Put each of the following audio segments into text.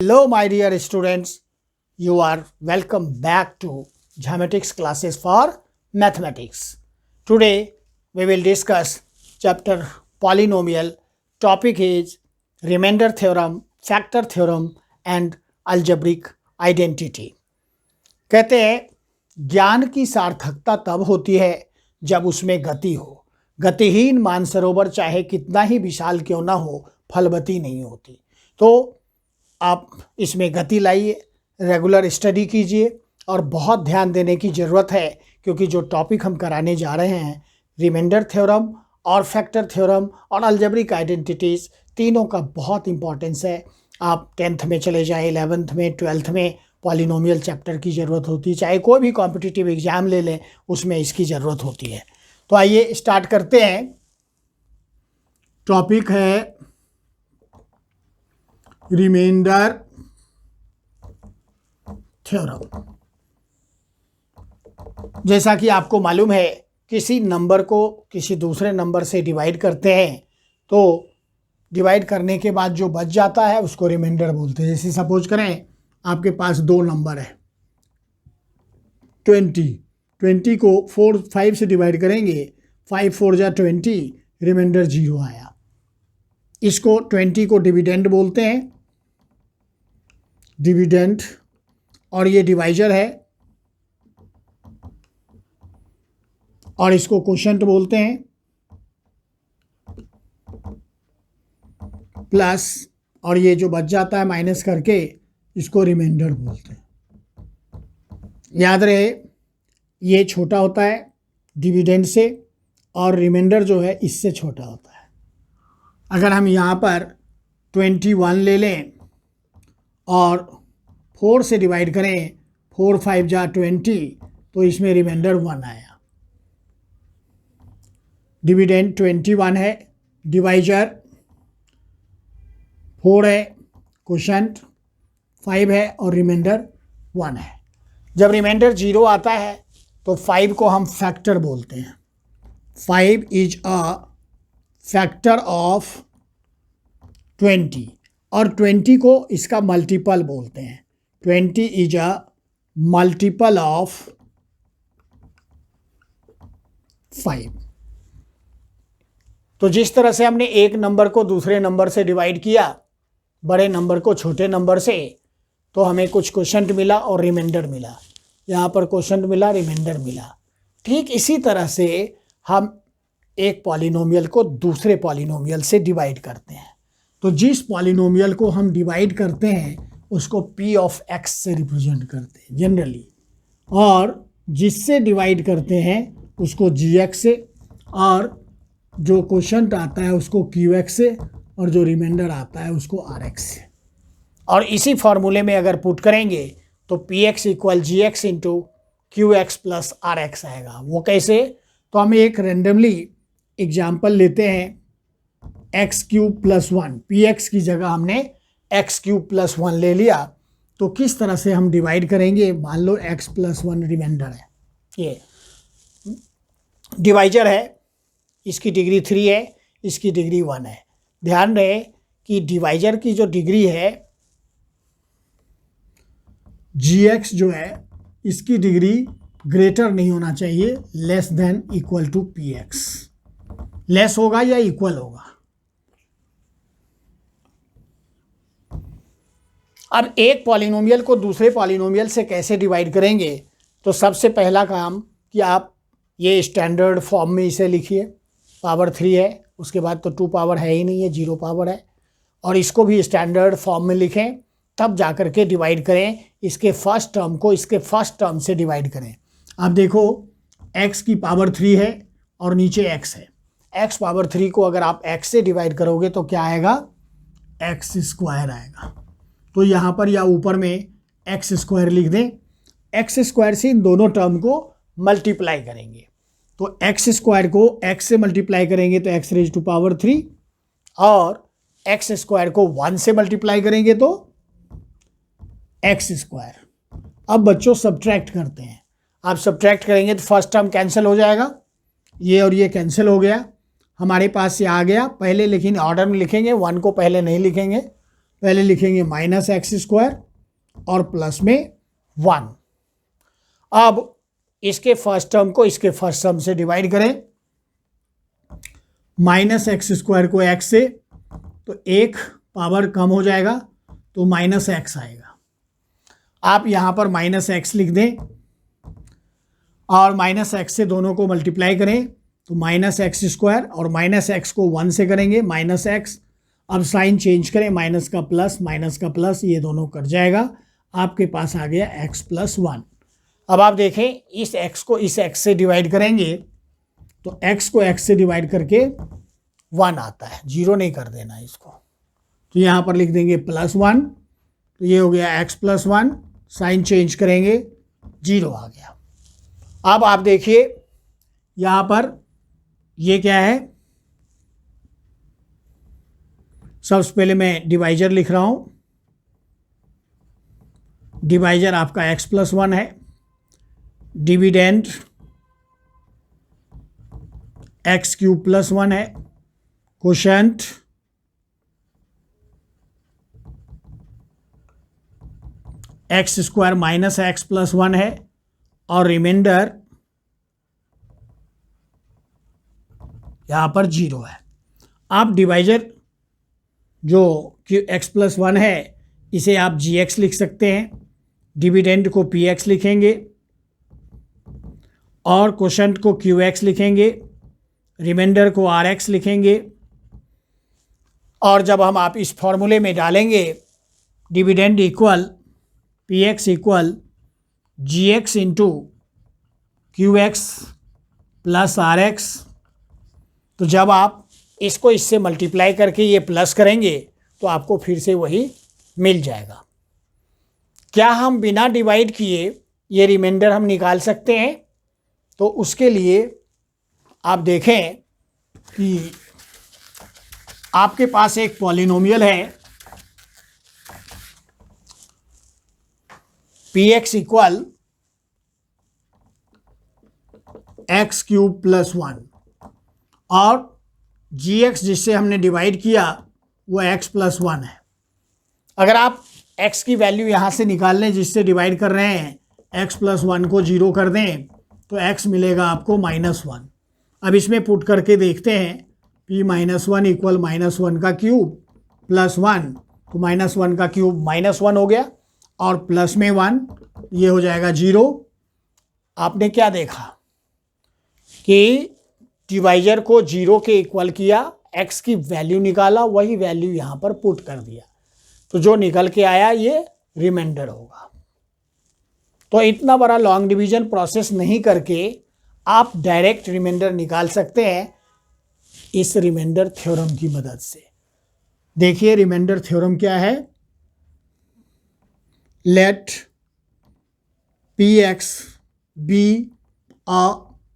Hello, my dear students. You are welcome back to Geometrics classes for Mathematics. Today, we will discuss chapter Polynomial. Topic is Remainder Theorem, Factor Theorem and Algebraic Identity. कहते हैं ज्ञान की सार्थकता तब होती है जब उसमें गति हो. गतिहीन मानसरोवर चाहे कितना ही विशाल क्यों ना हो, फलवती नहीं होती. तो आप इसमें गति लाइए, रेगुलर स्टडी कीजिए और बहुत ध्यान देने की ज़रूरत है, क्योंकि जो टॉपिक हम कराने जा रहे हैं रिमाइंडर थ्योरम और फैक्टर थ्योरम और अलजेब्रिक आइडेंटिटीज़, तीनों का बहुत इंपॉर्टेंस है. आप 10th में चले जाएं, 11th में, 12th में पॉलिनोमियल चैप्टर की ज़रूरत होती है. चाहे कोई भी कॉम्पिटिटिव एग्ज़ाम ले लें, उसमें इसकी ज़रूरत होती है. तो आइए स्टार्ट करते हैं. टॉपिक है रिमाइंडर थ्योरम. जैसा कि आपको मालूम है, किसी नंबर को किसी दूसरे नंबर से डिवाइड करते हैं तो डिवाइड करने के बाद जो बच जाता है उसको रिमाइंडर बोलते हैं. जैसे सपोज करें आपके पास दो नंबर है 20 को 5 से डिवाइड करेंगे, 5 4 जा 20, रिमाइंडर 0 आया. इसको 20 को डिविडेंड बोलते हैं, डिविडेंड. और ये डिवाइजर है और इसको कोशेंट बोलते हैं, प्लस. और ये जो बच जाता है माइनस करके इसको रिमाइंडर बोलते हैं. याद रहे ये छोटा होता है डिविडेंड से और रिमाइंडर जो है इससे छोटा होता है. अगर हम यहाँ पर 21 ले लें और 4 से डिवाइड करें, 4 5 जा 20, तो इसमें रिमाइंडर 1 आया. डिविडेंड 21 है, डिवाइजर 4 है, कोशेंट 5 है और रिमाइंडर 1 है. जब रिमाइंडर 0 आता है तो 5 को हम फैक्टर बोलते हैं. 5 इज अ फैक्टर ऑफ 20 और 20 को इसका मल्टीपल बोलते हैं. 20 इज अ मल्टीपल ऑफ 5. तो जिस तरह से हमने एक नंबर को दूसरे नंबर से डिवाइड किया, बड़े नंबर को छोटे नंबर से, तो हमें कुछ कोशेंट मिला और रिमाइंडर मिला. यहाँ पर कोशेंट मिला, रिमाइंडर मिला. ठीक इसी तरह से हम एक पॉलिनोमियल को दूसरे पॉलिनोमियल से डिवाइड करते हैं. तो जिस पॉलिनोमियल को हम डिवाइड करते हैं उसको p ऑफ x से रिप्रेजेंट करते हैं जनरली, और जिससे डिवाइड करते हैं उसको gx से, और जो कोशेंट आता है उसको qx से, और जो रिमाइंडर आता है उसको rx से. और इसी फार्मूले में अगर पुट करेंगे तो px equal gx into qx plus rx आएगा. वो कैसे? तो हम एक रेंडमली एग्जाम्पल लेते हैं, एक्स क्यूब प्लस 1. px की जगह हमने एक्स क्यूब प्लस 1 ले लिया. तो किस तरह से हम डिवाइड करेंगे? मान लो x प्लस 1 रिमाइंडर है, ये डिवाइजर है, इसकी डिग्री 3 है, इसकी डिग्री 1 है. ध्यान रहे कि डिवाइजर की जो डिग्री है gx जो है इसकी डिग्री ग्रेटर नहीं होना चाहिए, less than equal to px. Less होगा या इक्वल होगा. अब एक पॉलिनोमियल को दूसरे पॉलिनोमियल से कैसे डिवाइड करेंगे? तो सबसे पहला काम कि आप ये स्टैंडर्ड फॉर्म में इसे लिखिए. पावर 3 है, उसके बाद तो 2 पावर है ही नहीं है, 0 पावर है. और इसको भी स्टैंडर्ड फॉर्म में लिखें, तब जा कर के डिवाइड करें. इसके फर्स्ट टर्म को इसके फर्स्ट टर्म से डिवाइड करें. अब देखो x की पावर 3 है और नीचे x है. x पावर 3 को अगर आप x से डिवाइड करोगे तो क्या आएगा? x स्क्वायर आएगा. तो यहाँ पर या ऊपर में x स्क्वायर लिख दें. x स्क्वायर से इन दोनों टर्म को मल्टीप्लाई करेंगे. तो x स्क्वायर को x से मल्टीप्लाई करेंगे तो x रेज टू पावर 3, और x स्क्वायर को 1 से मल्टीप्लाई करेंगे तो x स्क्वायर. अब बच्चों सब्ट्रैक्ट करते हैं. आप सब्ट्रैक्ट करेंगे तो फर्स्ट टर्म कैंसिल हो जाएगा, ये और ये कैंसिल हो गया. हमारे पास ये आ गया पहले, लेकिन ऑर्डर में लिखेंगे, 1 को पहले नहीं लिखेंगे. पहले लिखेंगे माइनस एक्स स्क्वायर और प्लस में 1। अब इसके फर्स्ट टर्म को इसके फर्स्ट टर्म से डिवाइड करें। माइनस एक्स स्क्वायर को एक्स से, तो एक पावर कम हो जाएगा तो माइनस एक्स आएगा। आप यहाँ पर माइनस एक्स लिख दें और माइनस एक्स से दोनों को मल्टीप्लाई करें तो माइनस एक्स स्क्वायर, और माइनस एक्स को 1 से करेंगे माइनस एक्स। अब साइन चेंज करें, माइनस का प्लस, ये दोनों कट जाएगा, आपके पास आ गया x प्लस 1। अब आप देखें इस x को इस x से डिवाइड करेंगे तो x को x से डिवाइड करके 1 आता है, 0 नहीं कर देना इसको। तो यहाँ पर लिख देंगे +1, तो ये हो गया x प्लस 1, साइन चेंज करेंगे 0 आ गया। अब आप देखिए यहाँ पर ये क्या है, सबसे पहले मैं डिवाइजर लिख रहा हूँ। डिवाइजर आपका x प्लस 1 है, डिविडेंड एक्स क्यूब प्लस 1 है, quotient x square minus x plus 1 है, और रिमाइंडर यहाँ पर 0 है। आप डिवाइजर जो x प्लस 1 है इसे आप gx लिख सकते हैं, डिविडेंड को px लिखेंगे और कोशेंट को qx लिखेंगे, रिमाइंडर को rx लिखेंगे। और जब हम आप इस फॉर्मूले में डालेंगे dividend equal px equal gx into qx plus rx, तो जब आप इसको इससे मल्टीप्लाई करके ये प्लस करेंगे तो आपको फिर से वही मिल जाएगा। क्या हम बिना डिवाइड किए ये रिमाइंडर हम निकाल सकते हैं? तो उसके लिए आप देखें कि आपके पास एक पॉलिनोमियल है px equal x cube plus 1 और gx जिससे हमने डिवाइड किया वो x प्लस 1 है। अगर आप x की वैल्यू यहाँ से निकाल लें जिससे डिवाइड कर रहे हैं, x प्लस 1 को 0 कर दें तो x मिलेगा आपको -1। अब इसमें पुट करके देखते हैं, p माइनस 1 इक्वल -1 का क्यूब प्लस 1, तो -1 का क्यूब -1 हो गया और प्लस में 1, ये हो जाएगा 0। आपने क्या देखा कि डिवाइजर को 0 के इक्वल किया, x की वैल्यू निकाला, वही वैल्यू यहाँ पर पुट कर दिया, तो जो निकल के आया ये रिमाइंडर होगा। तो इतना बड़ा लॉन्ग डिवीजन प्रोसेस नहीं करके आप डायरेक्ट रिमाइंडर निकाल सकते हैं इस रिमाइंडर थ्योरम की मदद से। देखिए रिमाइंडर थ्योरम क्या है, let px be a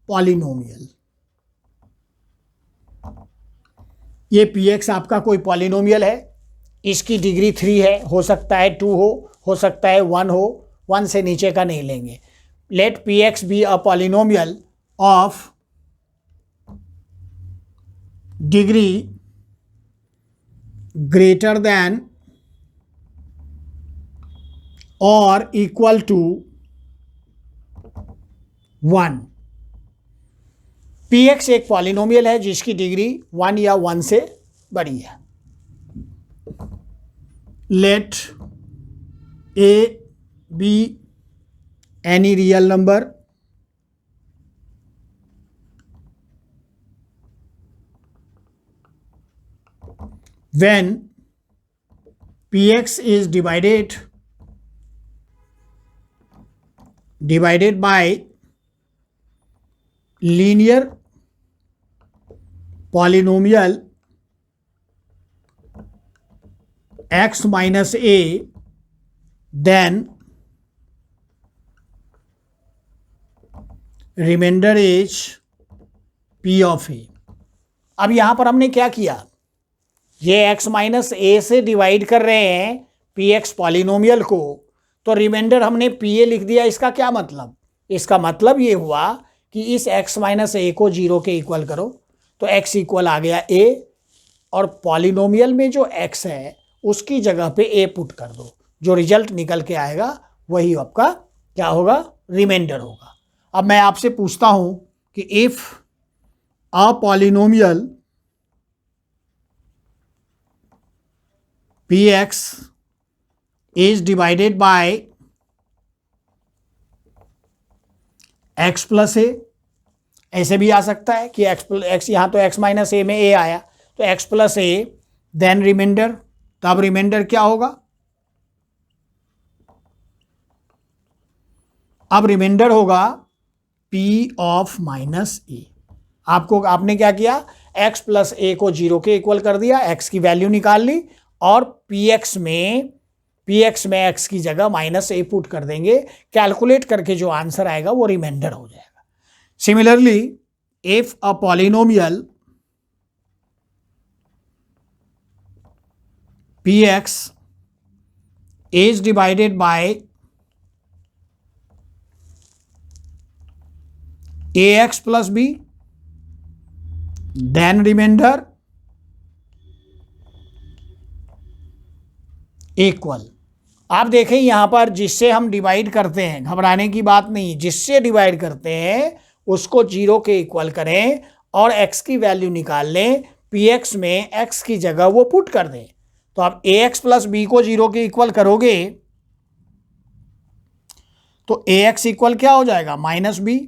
polynomial. ये px आपका कोई पॉलिनोमियल है, इसकी डिग्री 3 है, हो सकता है 2 हो सकता है 1 हो, 1 से नीचे का नहीं लेंगे। Let px be a polynomial of degree greater than और इक्वल टू 1। px एक पॉलिनोमियल है जिसकी डिग्री 1 या 1 से बड़ी है। Let a be any real number when px is divided by linear polynomial x minus a, then remainder is p of a। अब यहां पर हमने क्या किया, ये x माइनस ए से डिवाइड कर रहे हैं px पॉलिनोमियल को, तो रिमाइंडर हमने pa लिख दिया। इसका क्या मतलब, इसका मतलब ये हुआ कि इस x माइनस ए को 0 के इक्वल करो तो x इक्वल आ गया a, और पॉलिनोमियल में जो x है उसकी जगह पे ए पुट कर दो, जो रिजल्ट निकल के आएगा वही आपका क्या होगा, रिमाइंडर होगा। अब मैं आपसे पूछता हूं कि if a polynomial px is divided by x plus a, ऐसे भी आ सकता है कि x यहाँ तो x माइनस ए में a आया तो x प्लस ए, देन रिमाइंडर, तब रिमाइंडर क्या होगा, अब रिमाइंडर होगा p ऑफ माइनस ए। आपने क्या किया, x प्लस ए को 0 के इक्वल कर दिया, x की वैल्यू निकाल ली और px में x की जगह माइनस ए पुट कर देंगे, कैलकुलेट करके जो आंसर आएगा वो रिमाइंडर हो जाएगा। Similarly if a polynomial px is divided by ax plus b, then remainder equal. आप देखें यहां पर जिससे हम डिवाइड करते हैं, घबराने की बात नहीं, जिससे डिवाइड करते हैं उसको 0 के इक्वल करें और x की वैल्यू निकाल लें, px में x की जगह वो पुट कर दें। तो आप ax प्लस b को 0 के इक्वल करोगे तो ax इक्वल क्या हो जाएगा, माइनस बी,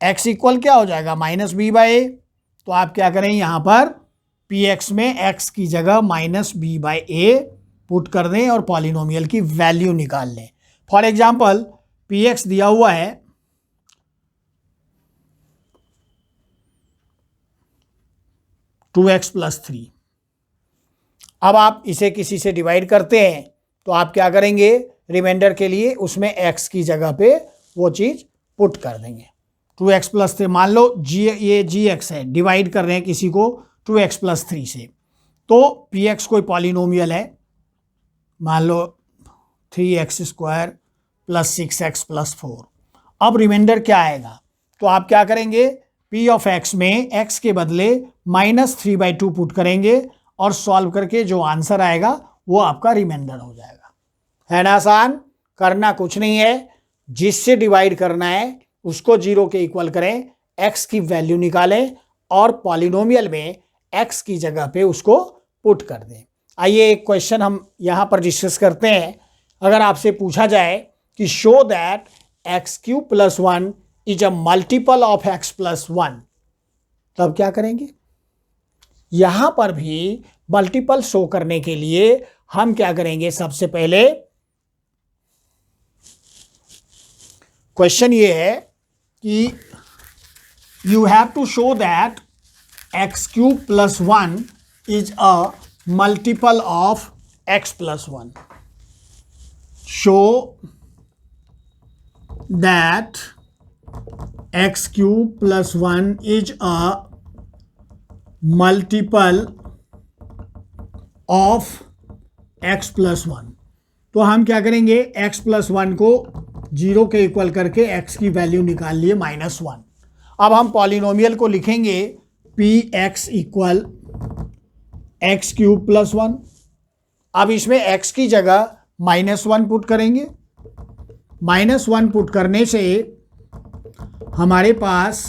x इक्वल क्या हो जाएगा, माइनस बी बाई ए। तो आप क्या करें, यहां पर px में x की जगह minus B by A put कर दें और पॉलिनोमियल की वैल्यू निकाल लें। फॉर एग्जाम्पल px दिया हुआ है 2x प्लस 3। अब आप इसे किसी से डिवाइड करते हैं तो आप क्या करेंगे, रिमाइंडर के लिए उसमें x की जगह पे वो चीज़ पुट कर देंगे। 2x प्लस 3, मान लो ये gx है, डिवाइड कर रहे हैं किसी को 2x प्लस 3 से, तो px कोई पॉलिनोमियल है, मान लो 3x square plus 6x plus 4। अब रिमाइंडर क्या आएगा, तो आप क्या करेंगे, p ऑफ x में x के बदले -3/2 पुट करेंगे और सॉल्व करके जो आंसर आएगा वो आपका रिमाइंडर हो जाएगा। है ना आसान, करना कुछ नहीं है, जिससे डिवाइड करना है उसको 0 के इक्वल करें, x की वैल्यू निकालें और पॉलिनोमियल में x की जगह पे उसको पुट कर दें। आइए एक क्वेश्चन हम यहाँ पर डिस्कस करते हैं। अगर आपसे पूछा जाए कि show that x cube plus 1 is a multiple of x plus 1, तब क्या करेंगे। यहाँ पर भी मल्टीपल शो करने के लिए हम क्या करेंगे, सबसे पहले क्वेश्चन ये है कि you have to show that x cube plus 1 is a multiple of x plus 1. Show that x cube plus 1 is a multiple of x plus 1. तो हम क्या करेंगे, x plus 1 को 0 के इक्वल करके x की वैल्यू निकाल लिए -1। अब हम पॉलिनोमियल को लिखेंगे px equal x cube plus 1। अब इसमें x की जगह -1 पुट करेंगे, -1 पुट करने से हमारे पास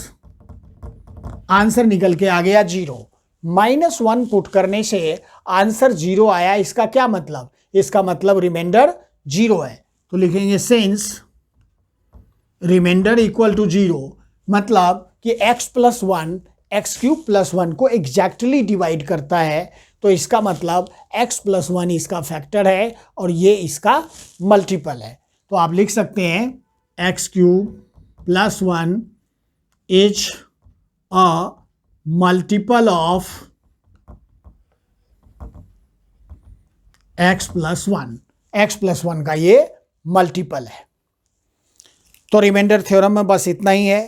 आंसर निकल के आ गया 0। -1 पुट करने से आंसर 0 आया, इसका क्या मतलब, इसका मतलब रिमाइंडर 0 है। तो लिखेंगे सिंस रिमाइंडर इक्वल टू 0, मतलब कि x plus 1 x cube plus 1 को एग्जैक्टली डिवाइड करता है, तो इसका मतलब x प्लस 1 इसका फैक्टर है और ये इसका मल्टीपल है। तो आप लिख सकते हैं x cube plus 1 is a multiple of x plus 1, x plus 1 का ये मल्टीपल है। तो रिमाइंडर थ्योरम में बस इतना ही है।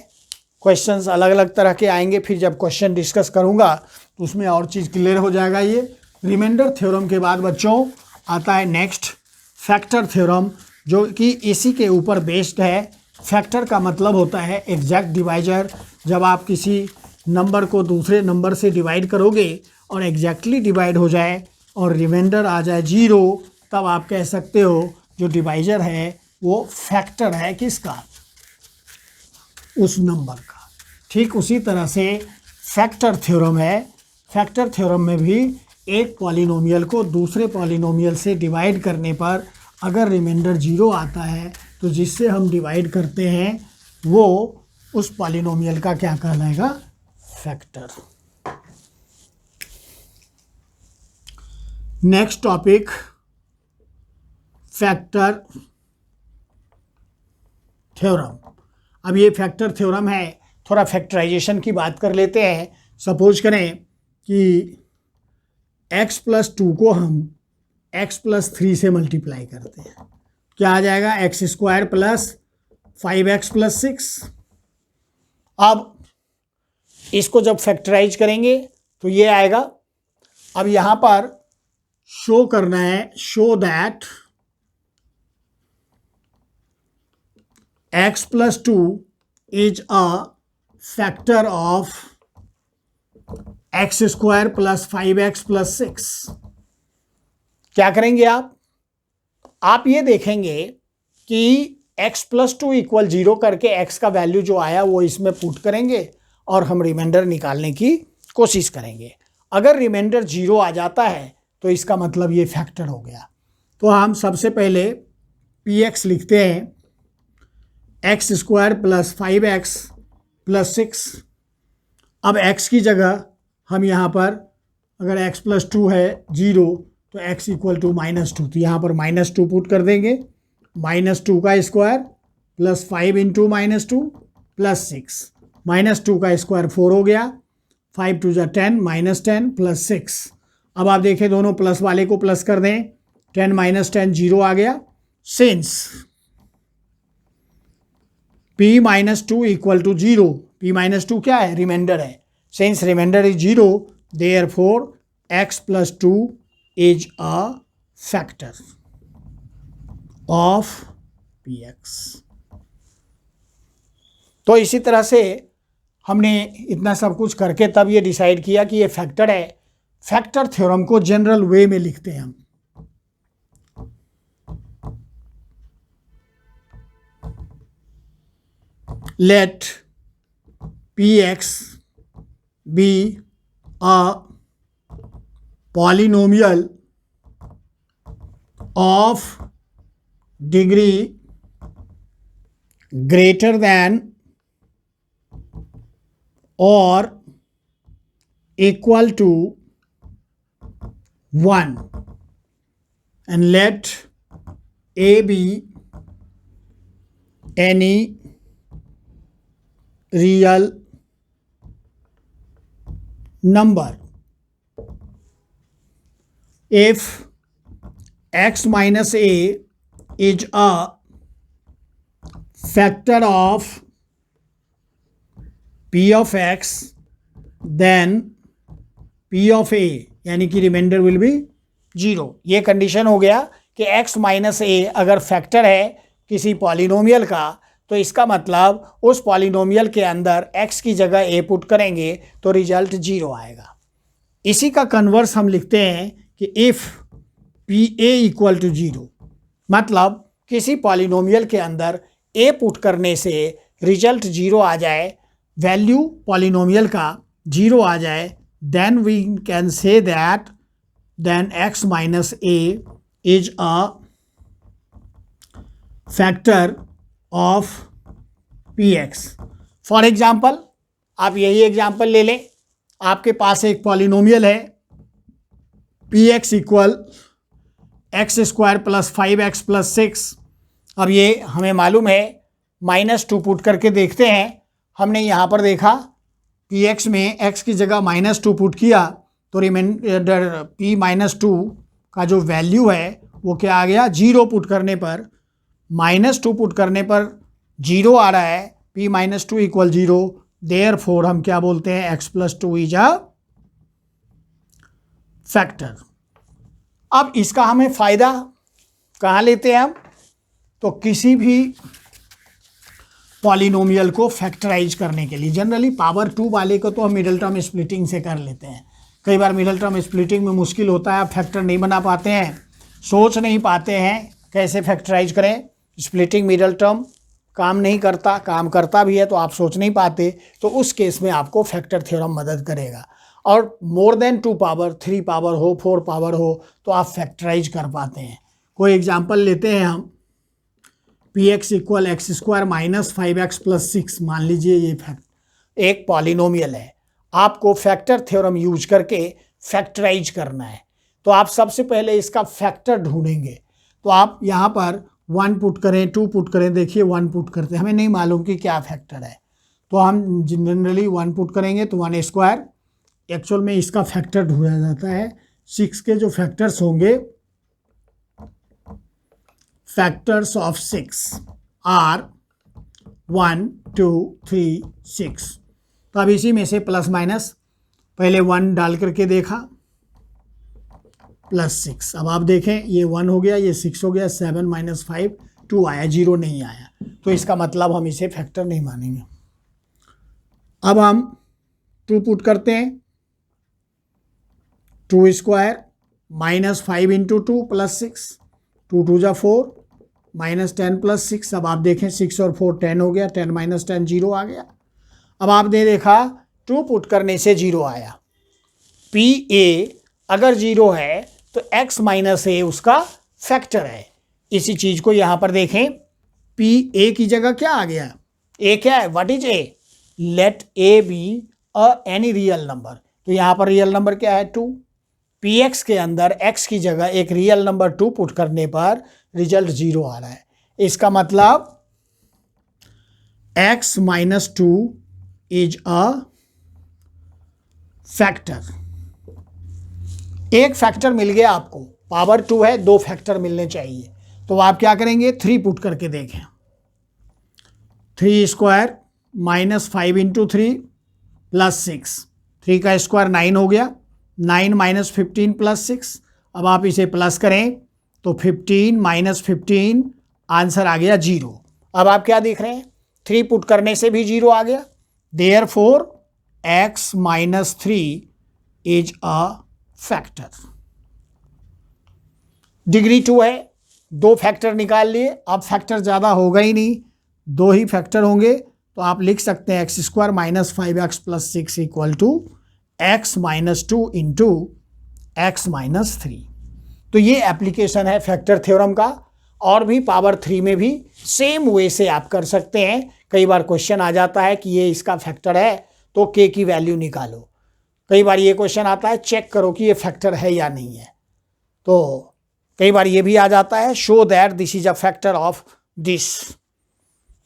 क्वेश्चंस अलग अलग तरह के आएंगे, फिर जब क्वेश्चन डिस्कस करूंगा तो उसमें और चीज़ क्लियर हो जाएगा। ये रिमाइंडर थ्योरम के बाद बच्चों आता है नेक्स्ट फैक्टर थ्योरम, जो कि इसी के ऊपर बेस्ड है। फैक्टर का मतलब होता है एग्जैक्ट डिवाइजर। जब आप किसी नंबर को दूसरे नंबर से डिवाइड करोगे और एग्जैक्टली डिवाइड हो जाए और रिमाइंडर आ जाए 0, तब आप कह सकते हो जो डिवाइजर है वो फैक्टर है किसका, उस नंबर का। ठीक उसी तरह से फैक्टर थ्योरम है। फैक्टर थ्योरम में भी एक पॉलिनोमियल को दूसरे पॉलिनोमियल से डिवाइड करने पर अगर रिमाइंडर 0 आता है तो जिससे हम डिवाइड करते हैं वो उस पॉलिनोमियल का क्या कहलाएगा, factor. Next topic factor theorem. अब ये फैक्टर थ्योरम है, थोड़ा फैक्टराइजेशन की बात कर लेते हैं। सपोज करें कि x+2 को हम x+3 से मल्टीप्लाई करते हैं, क्या आ जाएगा, x² + 5x + 6। अब इसको जब फैक्टराइज करेंगे तो ये आएगा। अब यहाँ पर शो करना है, show that x+2 is a factor of x² + 5x + 6। क्या करेंगे आप ये देखेंगे कि x+2 = 0 करके x का वैल्यू जो आया वो इसमें पुट करेंगे और हम रिमाइंडर निकालने की कोशिश करेंगे। अगर रिमाइंडर 0 आ जाता है तो इसका मतलब ये फैक्टर हो गया। तो हम सबसे पहले px लिखते हैं, x² + 5x + 6। अब x की जगह हम यहाँ पर अगर x+2 है 0 तो x = -2, तो यहाँ पर -2 पुट कर देंगे। -2 का स्क्वायर + 5 × -2 + 6, -2 का स्क्वायर 4 हो गया, 5 × 2 = 10, -10 + 6। अब आप देखें दोनों प्लस वाले को प्लस कर दें, 10 - 10 0 आ गया। सिंस p - 2 = 0, p - 2 क्या है, रिमाइंडर है। Since reminder is 0 therefore x+2 is a factor of px। तो इसी तरह से हमने इतना सब कुछ करके तब ये डिसाइड किया कि ये फैक्टर है। फैक्टर थ्योरम को जनरल वे में लिखते हैं हम। Let px be a polynomial of degree greater than or equal to 1 and let a be any real number if x minus a is a factor of p of x then p of a यानी कि remainder will be 0। ये condition हो गया कि x minus ए अगर factor है किसी polynomial का तो इसका मतलब उस पॉलिनोमियल के अंदर x की जगह a पुट करेंगे तो रिजल्ट 0 आएगा। इसी का कन्वर्स हम लिखते हैं कि if P A equal to 0, मतलब किसी पॉलिनोमियल के अंदर a पुट करने से रिजल्ट 0 आ जाए, वैल्यू पॉलिनोमियल का 0 आ जाए, then we can say that then x minus a is a factor of px। For example आप यही एग्जाम्पल ले लें, आपके पास एक पॉलिनोमियल है px इक्वल x² + 5x + 6। अब ये हमें मालूम है, -2 पुट करके देखते हैं। हमने यहाँ पर देखा px में x की जगह -2 पुट किया तो रिमाइंडर p - 2 का जो वैल्यू है वो क्या आ गया, 0 पुट करने पर, -2 पुट करने पर 0 आ रहा है, p - 2 = 0, देयरफॉर हम क्या बोलते हैं, x+2 इज अ फैक्टर। अब इसका हमें फ़ायदा कहाँ लेते हैं हम, तो किसी भी पॉलिनोमियल को फैक्टराइज करने के लिए जनरली पावर 2 वाले को तो हम मिडिल टर्म स्प्लिटिंग से कर लेते हैं, कई बार मिडिल टर्म स्प्लिटिंग में मुश्किल होता है, आप फैक्टर नहीं बना पाते हैं, सोच नहीं पाते हैं कैसे फैक्टराइज करें। स्प्लिटिंग मिडिल टर्म काम नहीं करता, काम करता भी है तो आप सोच नहीं पाते, तो उस केस में आपको फैक्टर थ्योरम मदद करेगा। और मोर देन 2 पावर, 3 पावर हो, 4 पावर हो तो आप फैक्टराइज कर पाते हैं। कोई एग्जांपल लेते हैं हम, px equal x square minus 5x plus 6, मान लीजिए ये एक पॉलिनोमियल है, आपको फैक्टर थ्योरम यूज करके फैक्टराइज करना है। तो आप सबसे पहले इसका फैक्टर ढूंढेंगे। तो आप यहाँ पर 1 पुट करें, 2 पुट करें, देखिए 1 पुट करते हैं, हमें नहीं मालूम कि क्या फैक्टर है, तो हम जनरली 1 पुट करेंगे तो 1 स्क्वायर। एक्चुअल में इसका फैक्टर ढूंढा जाता है, 6 के जो फैक्टर्स होंगे, फैक्टर्स ऑफ 6 आर 1 2 3 6। तो अब इसी में से प्लस माइनस, पहले 1 डाल करके देखा, प्लस 6। अब आप देखें ये 1 हो गया, ये 6 हो गया, 7 माइनस 5 2 आया, 0 नहीं आया, तो इसका मतलब हम इसे फैक्टर नहीं मानेंगे। अब हम 2 पुट करते हैं, 2 स्क्वायर माइनस 5 इंटू 2 प्लस 6, 2 2 जा 4 माइनस 10 प्लस 6। अब आप देखें 6 और 4 10 हो गया, 10 माइनस 10 0 आ गया। अब आपने देखा 2 पुट करने से 0 आया। पी ए अगर 0 है तो x माइनस ए उसका फैक्टर है। इसी चीज़ को यहाँ पर देखें, पी ए की जगह क्या आ गया, ए क्या है, what is A, let A be any real number. तो यहाँ पर रियल नंबर क्या है, 2। पी एक्स के अंदर x की जगह एक रियल नंबर 2 पुट करने पर रिजल्ट 0 आ रहा है। इसका मतलब x minus 2 is a factor. एक फैक्टर मिल गया आपको, पावर 2 है, 2 फैक्टर मिलने चाहिए। तो आप क्या करेंगे, 3 पुट करके देखें, 3 स्क्वायर माइनस 5 इंटू 3 प्लस 6, 3 का स्क्वायर 9 हो गया, 9 माइनस 15 प्लस 6। अब आप इसे प्लस करें तो 15 माइनस 15, आंसर आ गया 0। अब आप क्या देख रहे हैं, 3 पुट करने से भी 0 आ गया। Therefore x minus 3 is a factor. Degree 2 है, 2 फैक्टर निकाल लिए, अब फैक्टर ज़्यादा होगा ही नहीं, 2 ही फैक्टर होंगे। तो आप लिख सकते हैं x square minus 5x plus 6 equal to x minus 2 into x minus 3। तो ये एप्लीकेशन है फैक्टर थ्योरम का। और भी पावर 3 में भी सेम वे से आप कर सकते हैं। कई बार क्वेश्चन आ जाता है कि ये इसका फैक्टर है तो के की वैल्यू निकालो। कई बार ये क्वेश्चन आता है चेक करो कि ये फैक्टर है या नहीं है। तो कई बार ये भी आ जाता है show that this is a factor of this.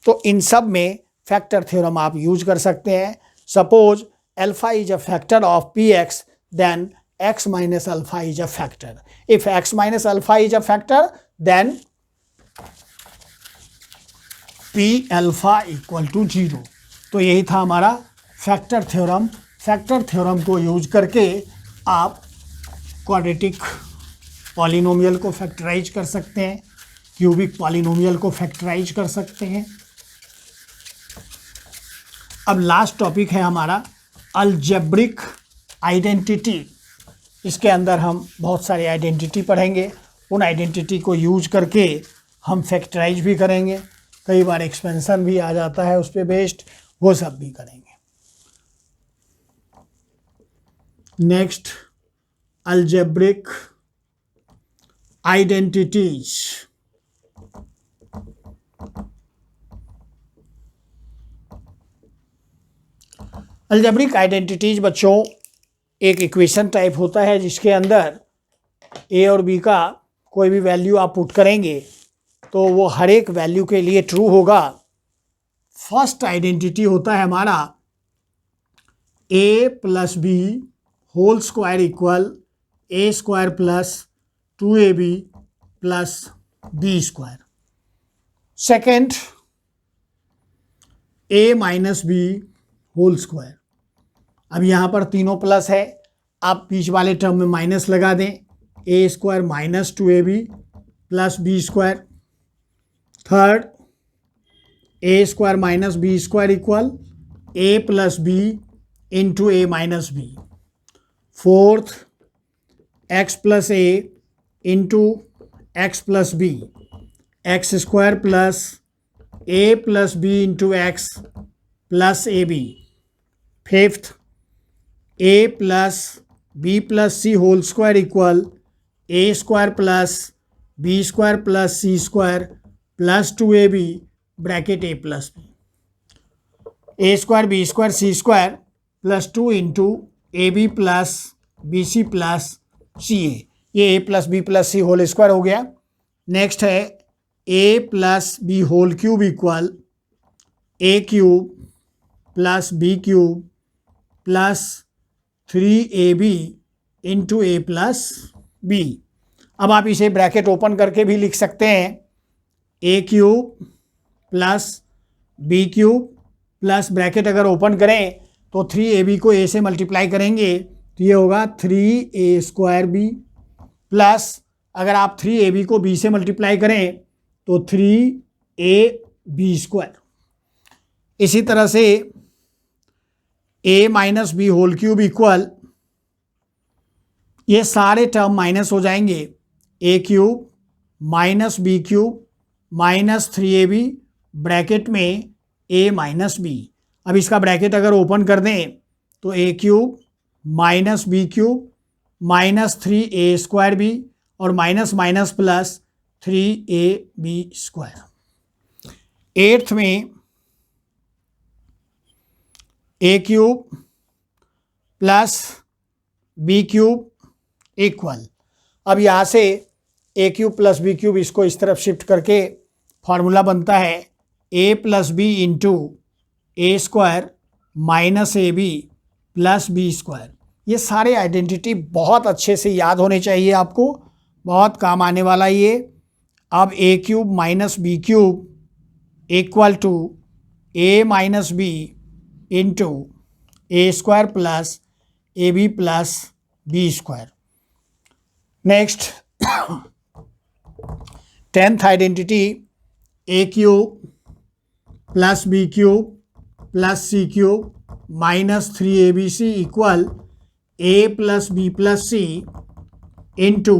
तो इन सब में फैक्टर थ्योरम आप यूज कर सकते हैं। Suppose alpha is a factor of P x, then x minus alpha is a factor. If x minus alpha is a factor, then p alpha equal to 0. तो यही था हमारा फैक्टर थ्योरम। फैक्टर थ्योरम को use करके आप quadratic polynomial को factorise कर सकते हैं, क्यूबिक पॉलिनोमियल को फैक्टराइज कर सकते हैं। अब लास्ट टॉपिक है हमारा अलजेब्रिक आइडेंटिटी। इसके अंदर हम बहुत सारे आइडेंटिटी पढ़ेंगे, उन आइडेंटिटी को यूज करके हम फैक्टराइज भी करेंगे। कई बार एक्सपेंशन भी आ जाता है उस पर बेस्ड, वो सब भी करेंगे। Next, algebraic identities. Algebraic identities बच्चों एक इक्वेशन टाइप होता है जिसके अंदर ए और बी का कोई भी वैल्यू आप पुट करेंगे तो वो हर एक वैल्यू के लिए ट्रू होगा। फर्स्ट आइडेंटिटी होता है हमारा a plus B whole square equal a square plus 2ab plus B square. Second, a minus B whole square. अब यहाँ पर तीनों प्लस है, आप बीच वाले टर्म में माइनस लगा दें, a square minus 2ab plus B square. Third, a square minus b square equal A plus B into A minus b. Fourth x plus a into x plus b, x square plus a plus B into x plus A b. Fifth a plus B plus c whole square equal a square plus B square plus C square plus 2ab bracket a plus b. A square B square c square plus 2 into a B plus b c plus c a. ये a plus B plus c whole square हो गया। Next है a plus B whole cube equal A cube plus B cube plus 3ab into A plus b. अब आप इसे bracket open करके भी लिख सकते हैं, a cube plus B cube plus bracket अगर ओपन करें तो 3ab को a से मल्टीप्लाई करेंगे तो ये होगा 3a स्क्वायर बी, प्लस अगर आप 3ab को b से मल्टीप्लाई करें तो 3ab स्क्वायर। इसी तरह से a minus B whole cube equal, ये सारे टर्म माइनस हो जाएंगे, a cube minus B cube minus 3ab bracket में a माइनस बी। अब इसका ब्रैकेट अगर ओपन कर दें तो a cube minus B cube minus 3a square b और minus minus plus 3ab square. Eighth में a cube plus B cube equal, अब यहाँ से a cube plus B cube इसको इस तरफ शिफ्ट करके फार्मूला बनता है a plus B into A square minus A B plus B square. ये सारे आइडेंटिटी बहुत अच्छे से याद होने चाहिए आपको, बहुत काम आने वाला ये। अब a cube minus B cube equal to a minus B into A square plus A B plus B square. Next 10th identity a cube plus B cube plus C cube minus 3abc equal A plus B plus C into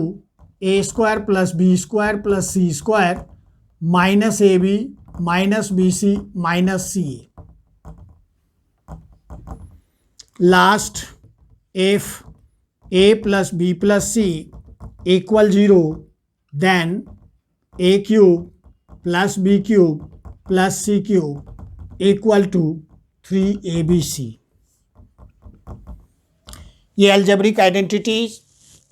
A square plus B square plus C square minus A b minus B C minus C a. Last, if A plus B plus C equal 0 then A cube plus B cube plus C cube equal to 3abc। ये algebraic identities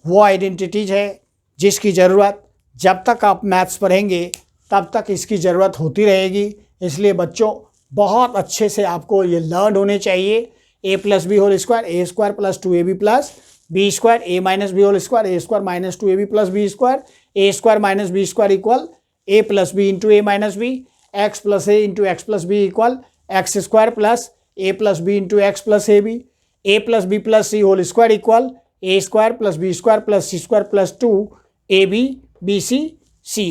वो identities है जिसकी ज़रूरत जब तक आप maths पढ़ेंगे तब तक इसकी ज़रूरत होती रहेगी। इसलिए बच्चों बहुत अच्छे से आपको ये लर्न होने चाहिए। A plus B whole square, a square plus 2ab plus B square, a minus B whole square, a square minus 2ab plus B square, a square minus b square equal A plus B into A minus b, x plus a into x plus b equal x square plus a plus B into x plus A b, a plus B plus c whole square equal a square plus B square plus C square plus 2ab B C C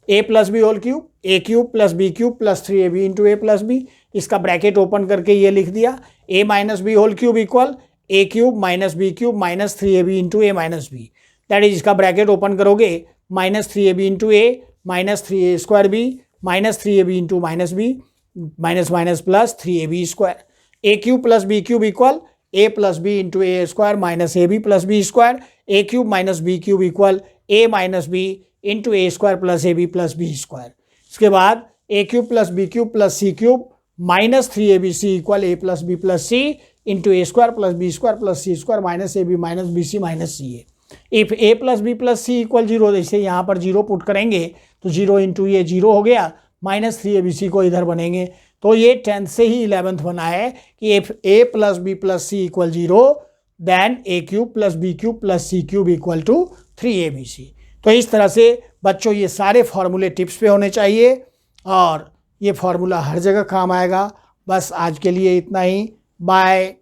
A plus B whole cube, A cube plus B cube plus 3ab into A plus B. इसका bracket open करके ये लिख दिया A minus B whole cube equal A cube minus B cube minus 3ab into A minus B. That is, इसका bracket open करोगे minus 3ab into A minus 3a square B minus 3ab into minus B minus minus plus 3ab square. A cube plus B cube equal A plus B into A square minus A B plus B square, A cube minus B cube equal A minus B into A square plus A B plus B square. इसके बाद A cube plus B cube plus C cube minus 3abc equal A plus B plus C into A square plus B square plus C square minus A b minus B C minus C A. If A plus B plus C equal 0, जैसे यहाँ पर 0 put करेंगे तो 0 into ये 0 हो गया, minus 3abc को इधर बनेंगे। तो ये 10th से ही 11th बना है कि if A plus B plus C equal 0 then A cube plus B cube plus C cube equal to 3abc। तो इस तरह से बच्चों ये सारे फार्मूले टिप्स पे होने चाहिए और ये फार्मूला हर जगह काम आएगा। बस आज के लिए इतना ही, बाय।